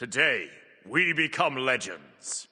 Today, we become legends.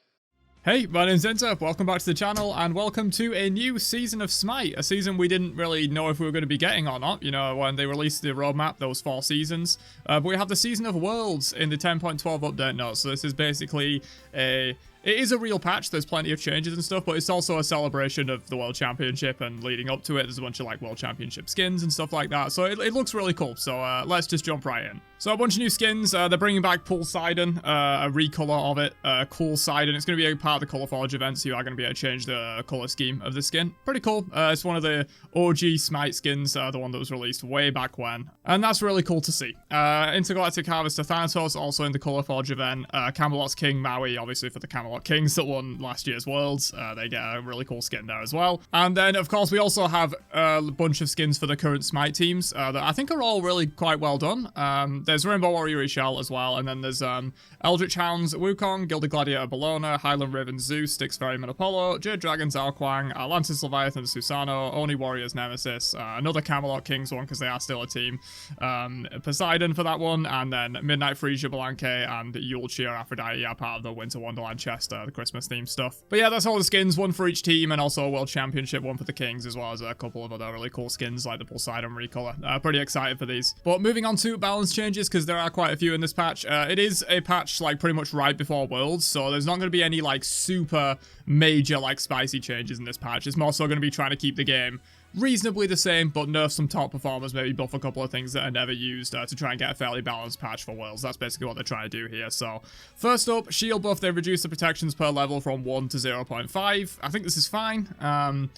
Hey, my name's Zinter, welcome back to the channel, and welcome to a new season of Smite, a season we didn't really know if we were going to be getting or not. You know, when they released the roadmap, those 4 seasons. But we have the Season of Worlds in the 10.12 update notes, so this is basically It is a real patch, there's plenty of changes and stuff, but it's also a celebration of the World Championship, and leading up to it, there's a bunch of, like, World Championship skins and stuff like that, so it looks really cool, so let's just jump right in. So a bunch of new skins, they're bringing back Poseidon, a recolor of it, Cool Sidon. It's going to be a part of the Color Forge event, so you are going to be able to change the color scheme of the skin. Pretty cool. It's one of the OG Smite skins, the one that was released way back when, and that's really cool to see. Intergalactic Harvester Thanatos, also in the Color Forge event. Camelot's King Maui, obviously for the Camelot Kings that won last year's Worlds. They get a really cool skin there as well. And then, of course, we also have a bunch of skins for the current Smite teams that I think are all really quite well done. There's Rainbow Warrior Ishal as well, and then there's Eldritch Hounds, Wukong, Gilded Gladiator Bologna, Highland Raven Zeus, Styx Ferryman Apollo, Jade Dragon Zalquang, Atlantis Leviathan Susano, Oni Warriors Nemesis, another Camelot Kings one because they are still a team, Poseidon for that one, and then Midnight Frisia Blanke and Yule Cheer Aphrodite are part of the Winter Wonderland chest, the Christmas themed stuff. But yeah, that's all the skins, one for each team, and also a World Championship one for the Kings, as well as a couple of other really cool skins like the Poseidon recolor. Pretty excited for these. But moving on to balance changes, because there are quite a few in this patch. It is a patch like pretty much right before Worlds, so there's not going to be any like super major like spicy changes in this patch. It's more so going to be trying to keep the game reasonably the same, but nerf some top performers, maybe buff a couple of things that are never used to try and get a fairly balanced patch for Worlds. That's basically what they're trying to do here. So first up, shield buff, they reduce the protections per level from 1 to 0.5. I think this is fine.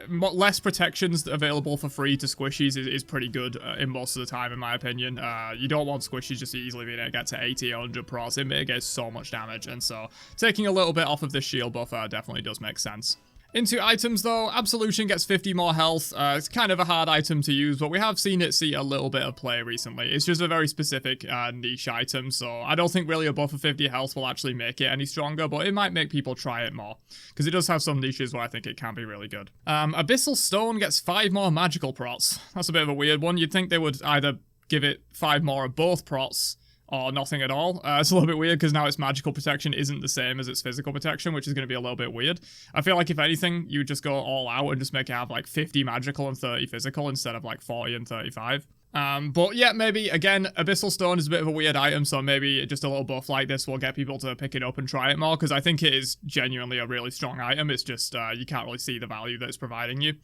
Less protections available for free to squishies is pretty good in most of the time, in my opinion. You don't want squishies just easily being able to get to 80 or 100 pros. It mitigates so much damage, and so taking a little bit off of this shield buff definitely does make sense. Into items though, Absolution gets 50 more health. It's kind of a hard item to use, but we have seen it see a little bit of play recently. It's just a very specific niche item, so I don't think really a buff of 50 health will actually make it any stronger, but it might make people try it more, because it does have some niches where I think it can be really good. Abyssal Stone gets 5 more magical prots. That's a bit of a weird one. You'd think they would either give it 5 more of both prots, or nothing at all. It's a little bit weird because now its magical protection isn't the same as its physical protection, which is going to be a little bit weird. I feel like if anything, you would just go all out and just make it have like 50 magical and 30 physical instead of like 40 and 35. But yeah, maybe, again, Abyssal Stone is a bit of a weird item, so maybe just a little buff like this will get people to pick it up and try it more, because I think it is genuinely a really strong item. It's just, you can't really see the value that it's providing you.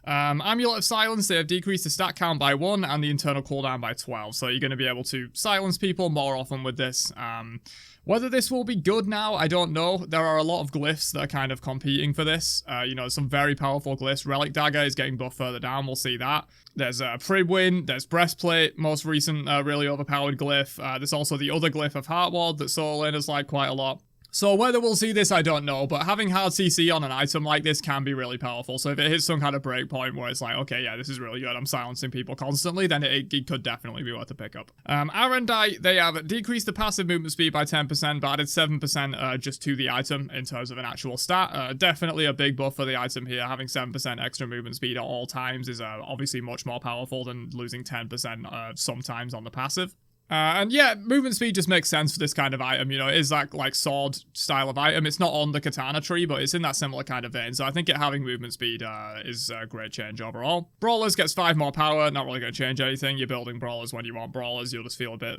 Amulet of Silence, they have decreased the stat count by 1 and the internal cooldown by 12, so you're going to be able to silence people more often with this. Whether this will be good now, I don't know. There are a lot of glyphs that are kind of competing for this. You know, some very powerful glyphs. Relic Dagger is getting buffed further down, we'll see that. There's Pribwin, there's Breastplate, most recent really overpowered glyph. There's also the other glyph of Heartward that solo laners like quite a lot. So whether we'll see this, I don't know, but having hard CC on an item like this can be really powerful. So if it hits some kind of break point where it's like, okay, yeah, this is really good, I'm silencing people constantly, then it could definitely be worth a pickup. Arendite, they have decreased the passive movement speed by 10%, but added 7% just to the item in terms of an actual stat. Definitely a big buff for the item here. Having 7% extra movement speed at all times is obviously much more powerful than losing 10% sometimes on the passive. And yeah, movement speed just makes sense for this kind of item, you know, it is that, like, sword style of item. It's not on the katana tree, but it's in that similar kind of vein, so I think it having movement speed is a great change overall. Brawlers gets 5 more power, not really going to change anything. You're building Brawlers when you want Brawlers, you'll just feel a bit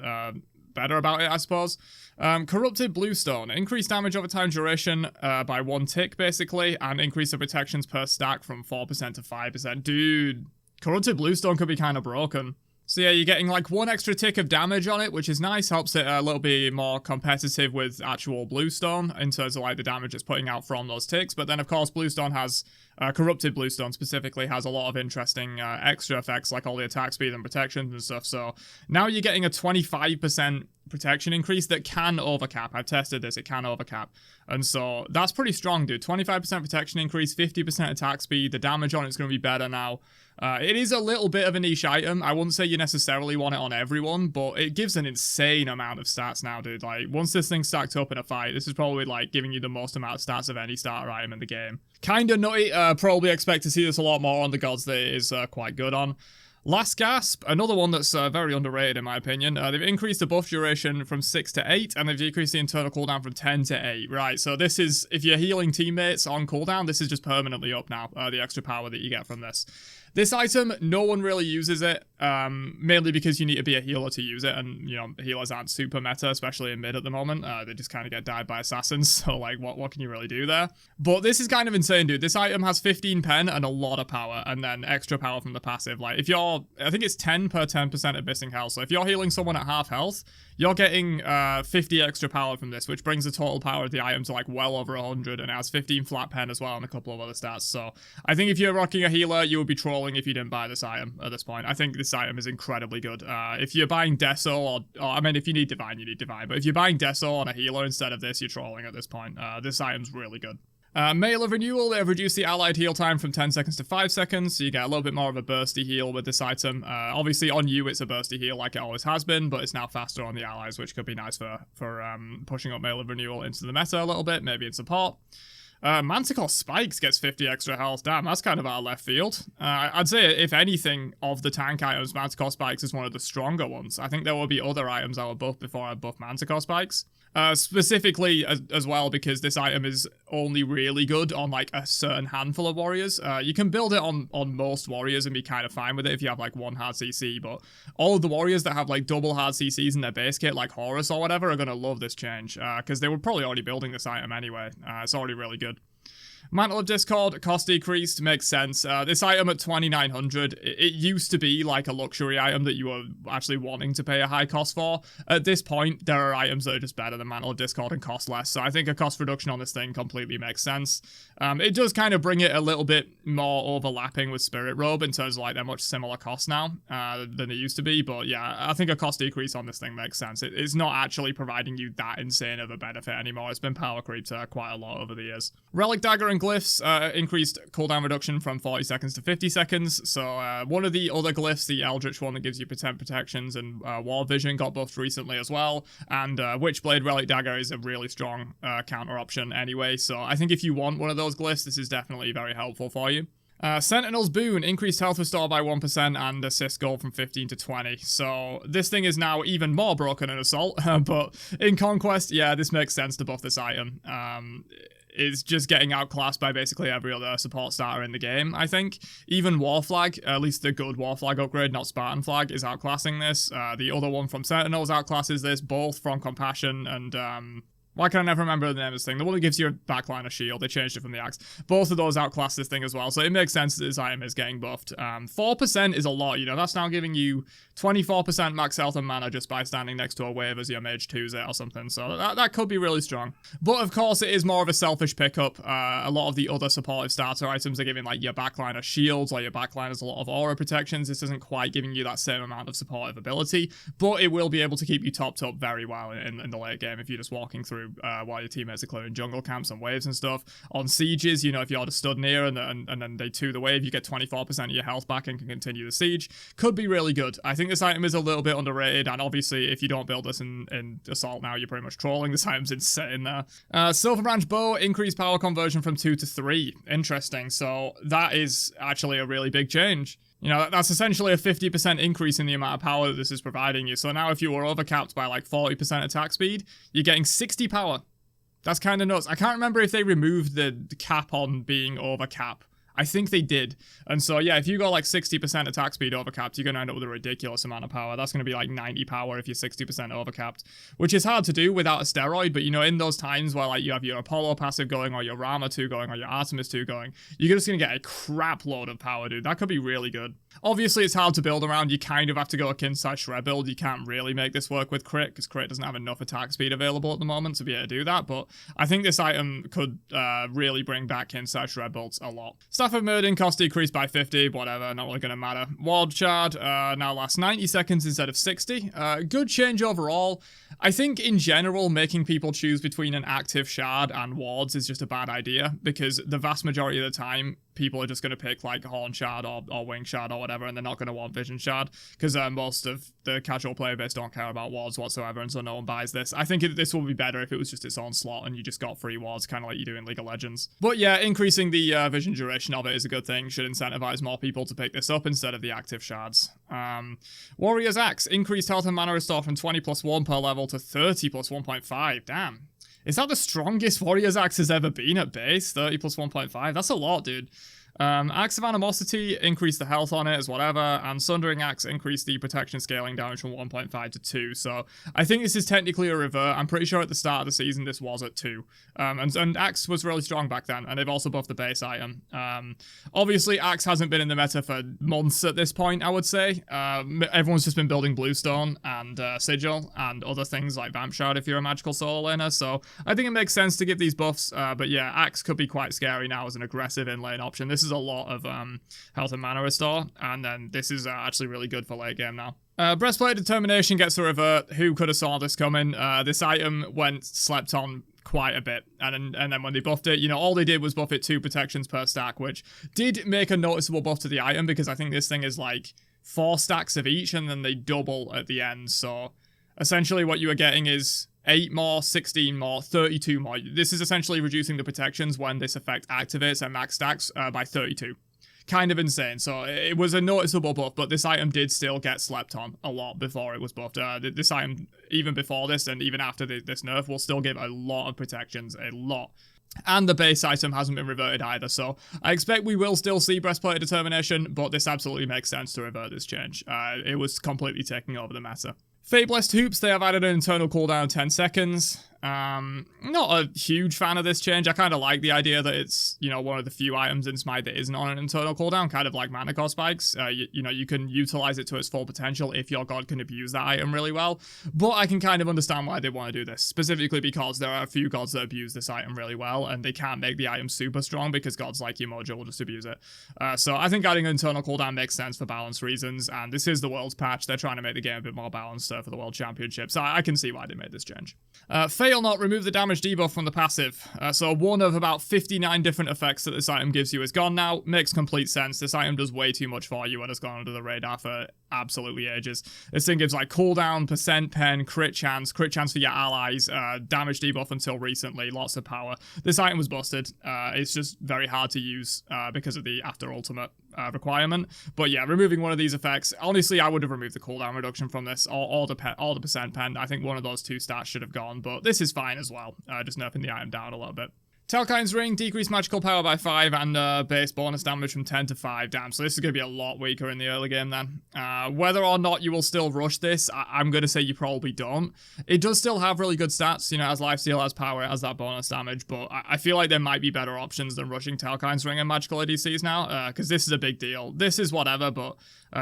better about it, I suppose. Corrupted Bluestone, increased damage over time duration by 1 tick, basically, and increase the protections per stack from 4% to 5%. Dude, Corrupted Bluestone could be kind of broken. So yeah, you're getting like 1 extra tick of damage on it, which is nice, helps it a little bit more competitive with actual Bluestone in terms of like the damage it's putting out from those ticks. But then of course Bluestone has, Corrupted Bluestone specifically has a lot of interesting extra effects like all the attack speed and protections and stuff. So now you're getting a 25% protection increase that can overcap. I've tested this, it can overcap. And so that's pretty strong, dude. 25% protection increase, 50% attack speed, the damage on it's going to be better now. It is a little bit of a niche item. I wouldn't say you necessarily want it on everyone, but it gives an insane amount of stats now, dude. Like, once this thing's stacked up in a fight, this is probably, like, giving you the most amount of stats of any starter item in the game. Kinda nutty. Probably expect to see this a lot more on the gods that it is quite good on. Last Gasp, another one that's very underrated in my opinion. They've increased the buff duration from 6 to 8, and they've decreased the internal cooldown from 10 to 8. Right, so this is, if you're healing teammates on cooldown, this is just permanently up now, the extra power that you get from this. This item, no one really uses it, mainly because you need to be a healer to use it, and, you know, healers aren't super meta, especially in mid at the moment. They just kind of get died by assassins, so, like, what can you really do there? But this is kind of insane, dude. This item has 15 pen and a lot of power, and then extra power from the passive. Like, if you're, I think it's 10 per 10% of missing health, so if you're healing someone at half health, you're getting 50 extra power from this, which brings the total power of the item to, like, well over 100, and it has 15 flat pen as well, and a couple of other stats. So, I think if you're rocking a healer, you would be trolling if you didn't buy this item at this point. I think this item is incredibly good. If you're buying Deso, or I mean, if you need Divine, you need Divine. But if you're buying Deso on a healer instead of this, you're trolling at this point. This item's really good. Mail of Renewal, they've reduced the allied heal time from 10 seconds to 5 seconds, so you get a little bit more of a bursty heal with this item. Obviously, on you, it's a bursty heal like it always has been, but it's now faster on the allies, which could be nice for pushing up Mail of Renewal into the meta a little bit, maybe in support. Manticore Spikes gets 50 extra health. Damn, that's kind of out of left field. I'd say, if anything, of the tank items, Manticore Spikes is one of the stronger ones. I think there will be other items I will buff before I buff Manticore Spikes. Specifically as well, because this item is only really good on, like, a certain handful of warriors. You can build it on most warriors and be kind of fine with it if you have, like, one hard CC, but all of the warriors that have, like, double hard CCs in their base kit, like Horus or whatever, are going to love this change, because they were probably already building this item anyway. It's already really good. Mantle of Discord, cost decreased, makes sense. This item at 2,900, it used to be like a luxury item that you were actually wanting to pay a high cost for. At this point, there are items that are just better than Mantle of Discord and cost less, so I think a cost reduction on this thing completely makes sense. It does kind of bring it a little bit more overlapping with Spirit Robe in terms of, like, they're much similar costs now than they used to be, but yeah, I think a cost decrease on this thing makes sense. It's not actually providing you that insane of a benefit anymore. It's been power creeped quite a lot over the years. Relic Dagger and Glyphs increased cooldown reduction from 40 seconds to 50 seconds. So one of the other glyphs, the Eldritch one that gives you protections and War Vision, got buffed recently as well. And Witchblade Relic Dagger is a really strong counter option anyway. So I think if you want one of those glyphs, this is definitely very helpful for you. Sentinel's Boon, increased health restore by 1% and assist gold from 15 to 20. So this thing is now even more broken in Assault, but in Conquest, yeah, this makes sense to buff this item. Is just getting outclassed by basically every other support starter in the game, I think. Even War Flag, at least the good War Flag upgrade, not Spartan Flag, is outclassing this. The other one from Sentinels outclasses this, both from Compassion and why can I never remember the name of this thing? The one that gives you a backline of shield. They changed it from the axe. Both of those outclass this thing as well, so it makes sense that this item is getting buffed. 4% is a lot, you know. That's now giving you 24% max health and mana just by standing next to a wave as your mage 2s it or something, so that could be really strong. But of course, it is more of a selfish pickup. A lot of the other supportive starter items are giving, like, your backline of shields, or your backline has a lot of aura protections. This isn't quite giving you that same amount of supportive ability, but it will be able to keep you topped up very well in the late game if you're just walking through while your teammates are clearing jungle camps and waves and stuff. On sieges, you know, if you're just stood near and then they 2 the wave, you get 24% of your health back and can continue the siege. Could be really good. I think this item is a little bit underrated, and obviously if you don't build this in Assault now, you're pretty much trolling. This item's insane there. Silver Branch Bow, increased power conversion from 2 to 3. Interesting. So that is actually a really big change. You know, that's essentially a 50% increase in the amount of power that this is providing you. So now if you were overcapped by like 40% attack speed, you're getting 60 power. That's kind of nuts. I can't remember if they removed the cap on being overcap. I think they did. And so, yeah, if you got like 60% attack speed overcapped, you're going to end up with a ridiculous amount of power. That's going to be like 90 power if you're 60% overcapped, which is hard to do without a steroid. But, you know, in those times where like you have your Apollo passive going, or your Rama 2 going, or your Artemis 2 going, you're just going to get a crap load of power, dude. That could be really good. Obviously, it's hard to build around. You kind of have to go a Kinside Shred build. You can't really make this work with Crit, because Crit doesn't have enough attack speed available at the moment to be able to do that. But I think this item could really bring back Kinside Shred builds a lot. Staff of Murdering cost decreased by 50, whatever, not really going to matter. Ward Shard now lasts 90 seconds instead of 60. Good change overall. I think in general, making people choose between an active shard and wards is just a bad idea, because the vast majority of the time, people are just going to pick like Horn Shard or Wing Shard or whatever, and they're not going to want Vision Shard, because most of the casual player base don't care about wards whatsoever, and so no one buys this. I think this will be better if it was just its own slot and you just got free wards, kind of like you do in League of Legends. But yeah, increasing the vision duration of it is a good thing. Should incentivize more people to pick this up instead of the active shards. Warrior's Axe, increased health and mana restore from 20 plus 1 per level to 30 plus 1.5. Damn. Is that the strongest Warrior's Axe has ever been at base? 30 plus 1.5? That's a lot, dude. Axe of Animosity, increased the health on it as whatever, and Sundering Axe increased the protection scaling damage from 1.5 to 2, so I think this is technically a revert. I'm pretty sure at the start of the season this was at 2, and Axe was really strong back then, and they've also buffed the base item. Obviously, Axe hasn't been in the meta for months at this point, I would say. Everyone's just been building Bluestone and Sigil, and other things like Vamp Shroud if you're a magical solo laner, so I think it makes sense to give these buffs, but yeah, Axe could be quite scary now as an aggressive in-lane option. This is a lot of health and mana restore, and then this is actually really good for late game now. Breastplate Determination gets a revert. Who could have saw this coming? This item went slept on quite a bit, and then when they buffed it, you know, all they did was buff it 2 protections per stack, which did make a noticeable buff to the item, because I think this thing is like 4 stacks of each, and then they double at the end, so essentially what you are getting is 8 more, 16 more, 32 more. This is essentially reducing the protections when this effect activates at max stacks by 32. Kind of insane. So it was a noticeable buff, but this item did still get slept on a lot before it was buffed. This item, even before this and even after this nerf, will still give a lot of protections, a lot. And the base item hasn't been reverted either, so I expect we will still see Breastplate Determination, but this absolutely makes sense to revert this change. It was completely taking over the meta. Fate-Blessed Hoops, they have added an internal cooldown of 10 seconds. Not a huge fan of this change. I kind of like the idea that it's, you know, one of the few items in Smite that isn't on an internal cooldown, kind of like mana cost spikes. You know, you can utilize it to its full potential if your god can abuse that item really well. But I can kind of understand why they want to do this, specifically because there are a few gods that abuse this item really well, and they can't make the item super strong because gods like Umoja will just abuse it. So I think adding an internal cooldown makes sense for balance reasons, and this is the Worlds patch. They're trying to make the game a bit more balanced for the World Championship, so I can see why they made this change. Fail Not, remove the damage debuff from the passive. So one of about 59 different effects that this item gives you is gone now. Makes complete sense. This item does way too much for you and has gone under the radar for absolutely ages. This thing gives like cooldown, percent pen, crit chance for your allies, damage debuff until recently, lots of power. This item was busted. It's just very hard to use because of the after ultimate requirement. But yeah, removing one of these effects, honestly, I would have removed the cooldown reduction from this, or the percent pen. I think one of those 2 stats should have gone, but this is fine as well. Just nerfing the item down a little bit. Telkine's Ring, decreased magical power by 5 and base bonus damage from 10 to 5. Damn, so this is going to be a lot weaker in the early game then. Whether or not you will still rush this, I'm going to say you probably don't. It does still have really good stats, you know, as lifesteal, as power, as that bonus damage, but I feel like there might be better options than rushing Telkine's Ring and magical ADCs now, because this is a big deal. This is whatever, but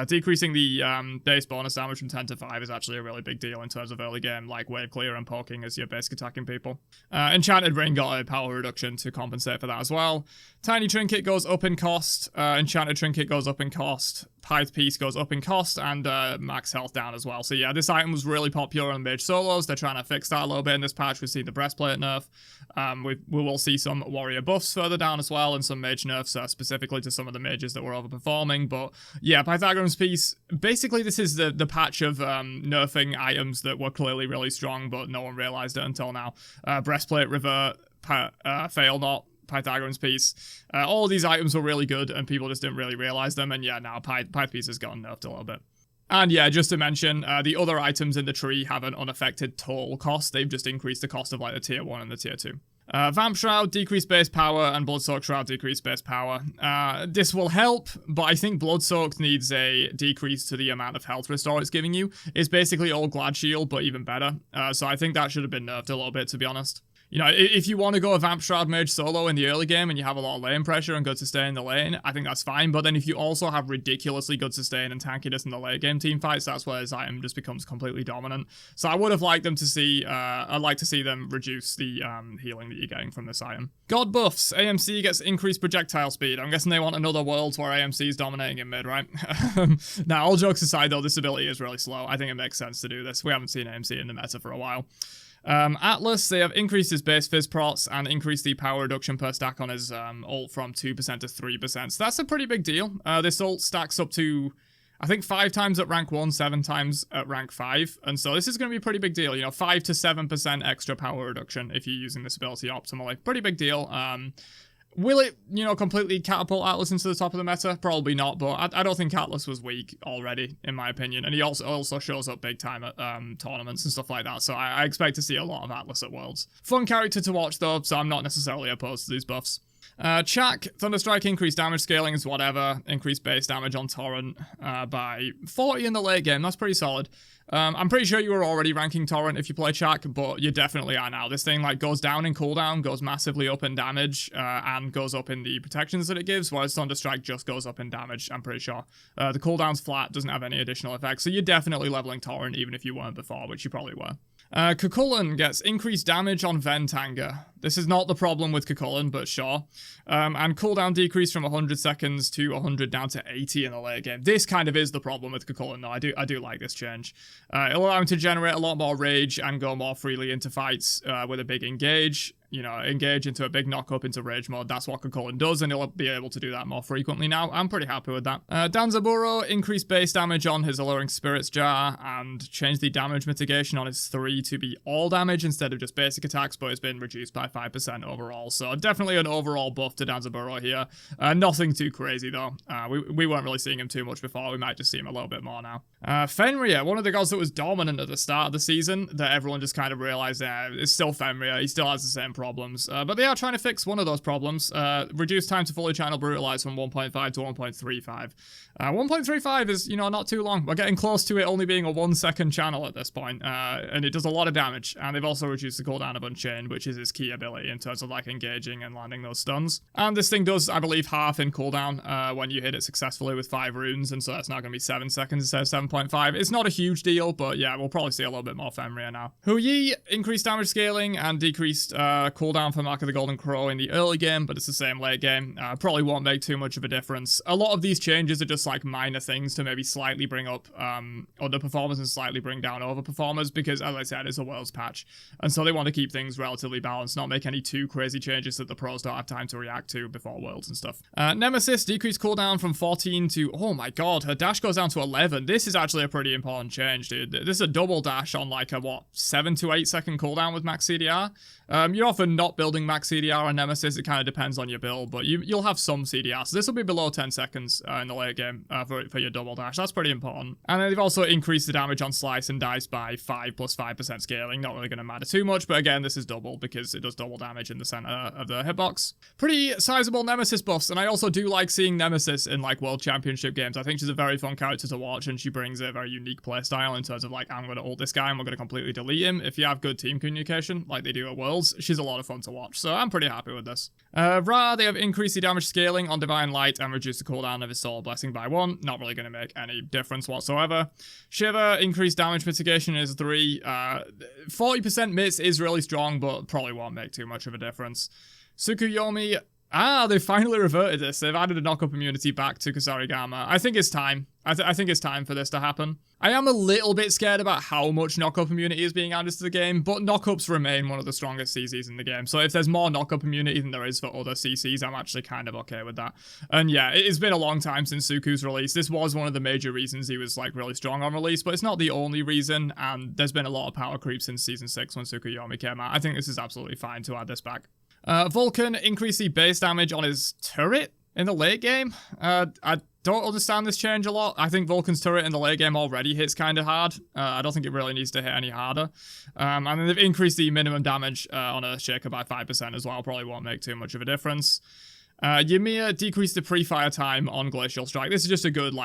decreasing the base bonus damage from 10 to 5 is actually a really big deal in terms of early game, like wave clear and poking as you're basic attacking people. Enchanted Ring got a power reduction to compensate for that as well. Tiny Trinket goes up in cost, Enchanted Trinket goes up in cost, Pyth Piece goes up in cost, and max health down as well. So yeah, this item was really popular on mage solos. They're trying to fix that a little bit in this patch. We've seen the breastplate nerf. We will see some warrior buffs further down as well, and some mage nerfs specifically to some of the mages that were overperforming. But yeah, Pythagorean's Piece, basically this is the patch of nerfing items that were clearly really strong, but no one realized it until now. Breastplate, revert, fail not, Pythagorean's Piece. All of these items were really good, and people just didn't really realize them, and yeah, now Pyth Piece has gotten nerfed a little bit. And yeah, just to mention, the other items in the tree have an unaffected total cost. They've just increased the cost of like the tier 1 and the tier 2. Vamp Shroud, decreased base power, and Bloodsoaked Shroud, decreased base power. This will help, but I think Bloodsoaked needs a decrease to the amount of health restore it's giving you. It's basically all Glad Shield, but even better. So I think that should have been nerfed a little bit, to be honest. You know, if you want to go a Vamp Shroud mage solo in the early game and you have a lot of lane pressure and good sustain in the lane, I think that's fine. But then if you also have ridiculously good sustain and tankiness in the late game team fights, that's where this item just becomes completely dominant. So I would have liked them to see, I'd like to see them reduce the healing that you're getting from this item. God buffs, AMC gets increased projectile speed. I'm guessing they want another Worlds where AMC is dominating in mid, right? Now, all jokes aside though, this ability is really slow. I think it makes sense to do this. We haven't seen AMC in the meta for a while. Atlas, they have increased his base fizz prots and increased the power reduction per stack on his ult from 2% to 3%. So that's a pretty big deal. This ult stacks up to, I think, 5 times at rank 1, 7 times at rank 5. And so this is going to be a pretty big deal. You know, 5 to 7% extra power reduction if you're using this ability optimally. Pretty big deal. Will it, completely catapult Atlas into the top of the meta? Probably not, but I don't think Atlas was weak already, in my opinion. And he also shows up big time at tournaments and stuff like that, so I expect to see a lot of Atlas at Worlds. Fun character to watch though, so I'm not necessarily opposed to these buffs. Chak, Thunderstrike, increased damage scaling is whatever. Increased base damage on Torrent by 40 in the late game. That's pretty solid. I'm pretty sure you were already ranking Torrent if you play Chak, but you definitely are now. This thing goes down in cooldown, goes massively up in damage, and goes up in the protections that it gives, whereas Thunderstrike just goes up in damage, I'm pretty sure. The cooldown's flat, doesn't have any additional effects, so you're definitely leveling Torrent even if you weren't before, which you probably were. Kukulkan gets increased damage on Ventanga. This is not the problem with Kukulkan, but sure. And cooldown decrease from 100 seconds to 100 down to 80 in the late game. This kind of is the problem with Kukulkan, though. I do like this change. It'll allow him to generate a lot more rage and go more freely into fights with a big engage. Engage into a big knock-up into rage mode. That's what Kukulkan does, and he'll be able to do that more frequently now. I'm pretty happy with that. Danzaburo increased base damage on his Alluring Spirits Jar and changed the damage mitigation on his 3 to be all damage instead of just basic attacks, but it's been reduced by 5% overall. So definitely an overall buff to Danzaburo here. Nothing too crazy, though. We weren't really seeing him too much before. We might just see him a little bit more now. Fenrir, one of the gods that was dominant at the start of the season, that everyone just kind of realized it's still Fenrir. He still has the same problems, but they are trying to fix one of those problems. Reduce time to fully channel brutalize from 1.5 to 1.35. 1.35 is, not too long. We're getting close to it only being a 1-second channel at this point, and it does a lot of damage. And they've also reduced the cooldown of Unchained, which is his key ability in terms of engaging and landing those stuns. And this thing does, I believe, half in cooldown when you hit it successfly with 5 runes, and so that's now going to be 7 seconds instead of 7.5. It's not a huge deal, but yeah, we'll probably see a little bit more Fenrir now. Hu Yi increased damage scaling and decreased cooldown for Mark of the Golden Crow in the early game, but it's the same late game. Probably won't make too much of a difference. A lot of these changes are just minor things to maybe slightly bring up underperformers and slightly bring down overperformers, because as I said, it's a Worlds patch, and so they want to keep things relatively balanced, not make any too crazy changes that the pros don't have time to react to before Worlds and stuff. Nemesis decreased cooldown from 14 to, oh my god, her dash goes down to 11. This is actually a pretty important change, dude. This is a double dash on a 7 to 8 second cooldown with max CDR. You're often not building max CDR on Nemesis. It kind of depends on your build, but you'll have some CDR. So this will be below 10 seconds in the late game for your double dash. That's pretty important. And then they've also increased the damage on Slice and Dice by 5 plus 5% scaling. Not really going to matter too much, but again, this is double because it does double damage in the center of the hitbox. Pretty sizable Nemesis buffs, and I also do like seeing Nemesis in World Championship games. I think she's a very fun character to watch, and she brings a very unique playstyle in terms of I'm going to ult this guy and we're going to completely delete him. If you have good team communication like they do at Worlds, she's a lot of fun to watch, so I'm pretty happy with this. Ra, they have increased the damage scaling on Divine Light and reduced the cooldown of his Soul Blessing by 1. Not really going to make any difference whatsoever. Shiva increased damage mitigation is 3. 40% miss is really strong, but probably won't make too much of a difference. Tsukuyomi, they finally reverted this. They've added a knock-up immunity back to Kusarigama. I think it's time. I think it's time for this to happen. I am a little bit scared about how much knock-up immunity is being added to the game, but knock-ups remain one of the strongest CCs in the game. So if there's more knock-up immunity than there is for other CCs, I'm actually kind of okay with that. And yeah, it's been a long time since Suku's release. This was one of the major reasons he was really strong on release, but it's not the only reason, and there's been a lot of power creep since Season 6 when Tsukuyomi came out. I think this is absolutely fine to add this back. Vulcan increased the base damage on his turret in the late game. I don't understand this change a lot. I think Vulcan's turret in the late game already hits kind of hard. I don't think it really needs to hit any harder. And then they've increased the minimum damage on Earthshaker by 5% as well. Probably won't make too much of a difference. Ymir decreased the pre-fire time on Glacial Strike. This is just a good,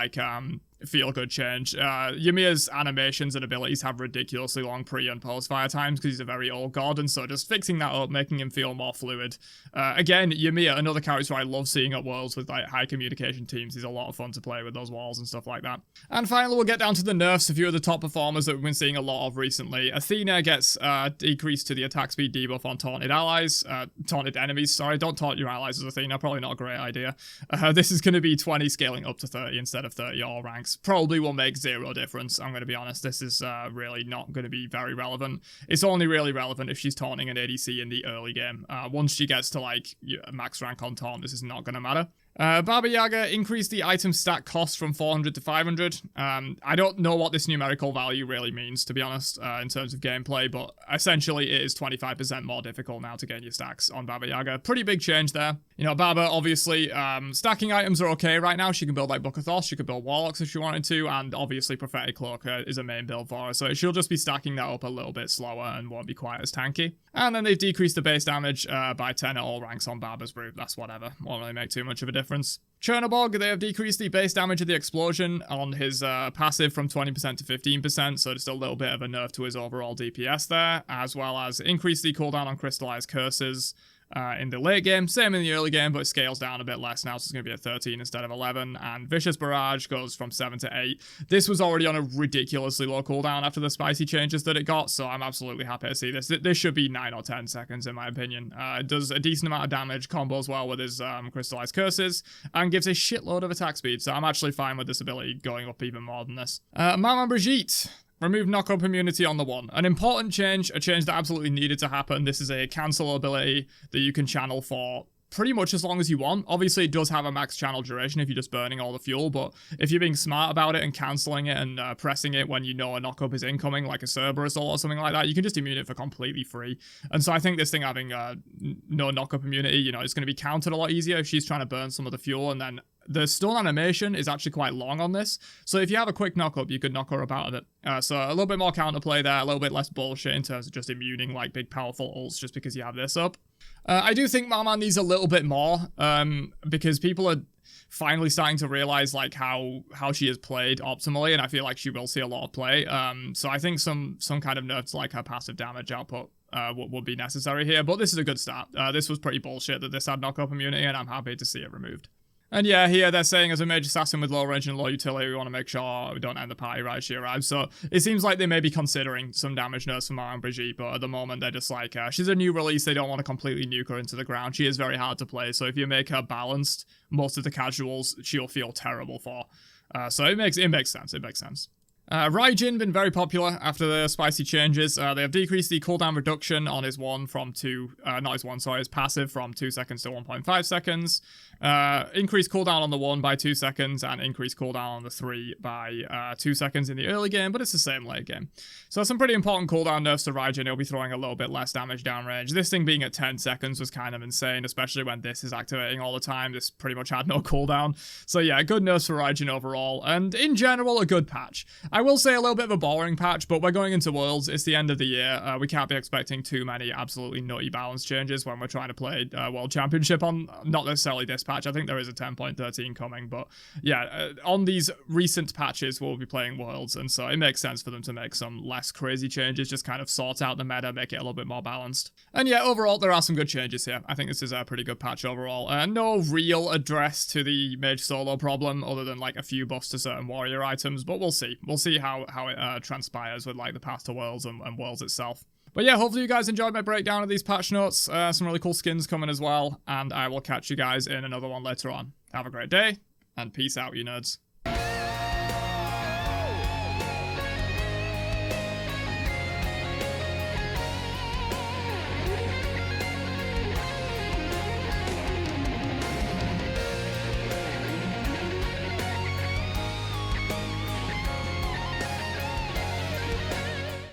feel-good change. Ymir's animations and abilities have ridiculously long pre- and post-fire times because he's a very old god, and so just fixing that up, making him feel more fluid. Again, Ymir, another character I love seeing at Worlds with high communication teams. He's a lot of fun to play with those walls and stuff like that. And finally, we'll get down to the nerfs, a few of the top performers that we've been seeing a lot of recently. Athena gets decreased to the attack speed debuff on taunted allies. Taunted enemies, sorry. Don't taunt your allies as Athena, probably not a great idea. This is going to be 20 scaling up to 30 instead of 30 all ranks. Probably will make 0 difference, I'm going to be honest. This is really not going to be very relevant. It's only really relevant if she's taunting an ADC in the early game. Once she gets to max rank on taunt, this is not going to matter. Baba Yaga increased the item stack cost from 400 to 500. I don't know what this numerical value really means, to be honest, in terms of gameplay, but essentially it is 25% more difficult now to gain your stacks on Baba Yaga. Pretty big change there. You know, Baba, obviously, stacking items are okay right now. She can build like Book of Thoth, she could build Warlocks if she wanted to, and obviously Prophetic Cloak is a main build for her, so she'll just be stacking that up a little bit slower and won't be quite as tanky. And then they've decreased the base damage by 10 at all ranks on Baba's Brute. That's whatever. Won't really make too much of a difference. Chernobog, they have decreased the base damage of the explosion on his passive from 20% to 15%, so just a little bit of a nerf to his overall DPS there, as well as increased the cooldown on crystallized curses in the late game. Same in the early game, but it scales down a bit less now, so it's going to be at 13 instead of 11. And Vicious Barrage goes from 7 to 8. This was already on a ridiculously low cooldown after the spicy changes that it got, so I'm absolutely happy to see this. This should be 9 or 10 seconds in my opinion. It does a decent amount of damage, combos well with his crystallized curses, and gives a shitload of attack speed, so I'm actually fine with this ability going up even more than this. Maman Brigitte. Remove knock-up immunity on the 1. An important change, a change that absolutely needed to happen. This is a cancel ability that you can channel for pretty much as long as you want. Obviously, it does have a max channel duration if you're just burning all the fuel, but if you're being smart about it and cancelling it and pressing it when you know a knock-up is incoming, like a Cerberus or something like that, you can just immune it for completely free. And so I think this thing having no knock-up immunity, you know, it's going to be countered a lot easier if she's trying to burn some of the fuel, and then the stun animation is actually quite long on this, so if you have a quick knock-up, you could knock her up out of it. So a little bit more counterplay there, a little bit less bullshit in terms of just immuning like big powerful ults just because you have this up. I do think Maman needs a little bit more, because people are finally starting to realize like how she is played optimally, and I feel like she will see a lot of play. So I think some kind of nerfs like her passive damage output would be necessary here, but this is a good start. This was pretty bullshit that this had knock-up immunity, and I'm happy to see it removed. And yeah, here they're saying as a mage assassin with low range and low utility, we want to make sure we don't end the party right as she arrives. So it seems like they may be considering some damage nerfs for Maman Brigitte, but at the moment they're just like, she's a new release, they don't want to completely nuke her into the ground. She is very hard to play, so if you make her balanced, most of the casuals she'll feel terrible for. So it makes sense, it makes sense. Raijin been very popular after the spicy changes. They have decreased the cooldown reduction on his his passive from 2 seconds to 1.5 seconds. Increased cooldown on the 1 by 2 seconds, and increased cooldown on the 3 by 2 seconds in the early game, but it's the same late game. So some pretty important cooldown nerfs to Raijin. He'll be throwing a little bit less damage downrange. This thing being at 10 seconds was kind of insane, especially when this is activating all the time. This pretty much had no cooldown. So yeah, good nerfs for Raijin overall, and in general, a good patch. I will say a little bit of a boring patch, but we're going into Worlds. It's the end of the year. We can't be expecting too many absolutely nutty balance changes when we're trying to play World Championship on, not necessarily this patch. I think there is a 10.13 coming, but yeah, on these recent patches, we'll be playing Worlds, and so it makes sense for them to make some less crazy changes, just kind of sort out the meta, make it a little bit more balanced. And yeah, overall, there are some good changes here. I think this is a pretty good patch overall. No real address to the mage solo problem, other than like a few buffs to certain warrior items, but we'll see. We'll see how it transpires with like the path to Worlds and Worlds itself. But yeah, hopefully you guys enjoyed my breakdown of these patch notes. Some really cool skins coming as well, and I will catch you guys in another one later on. Have a great day, and peace out, you nerds.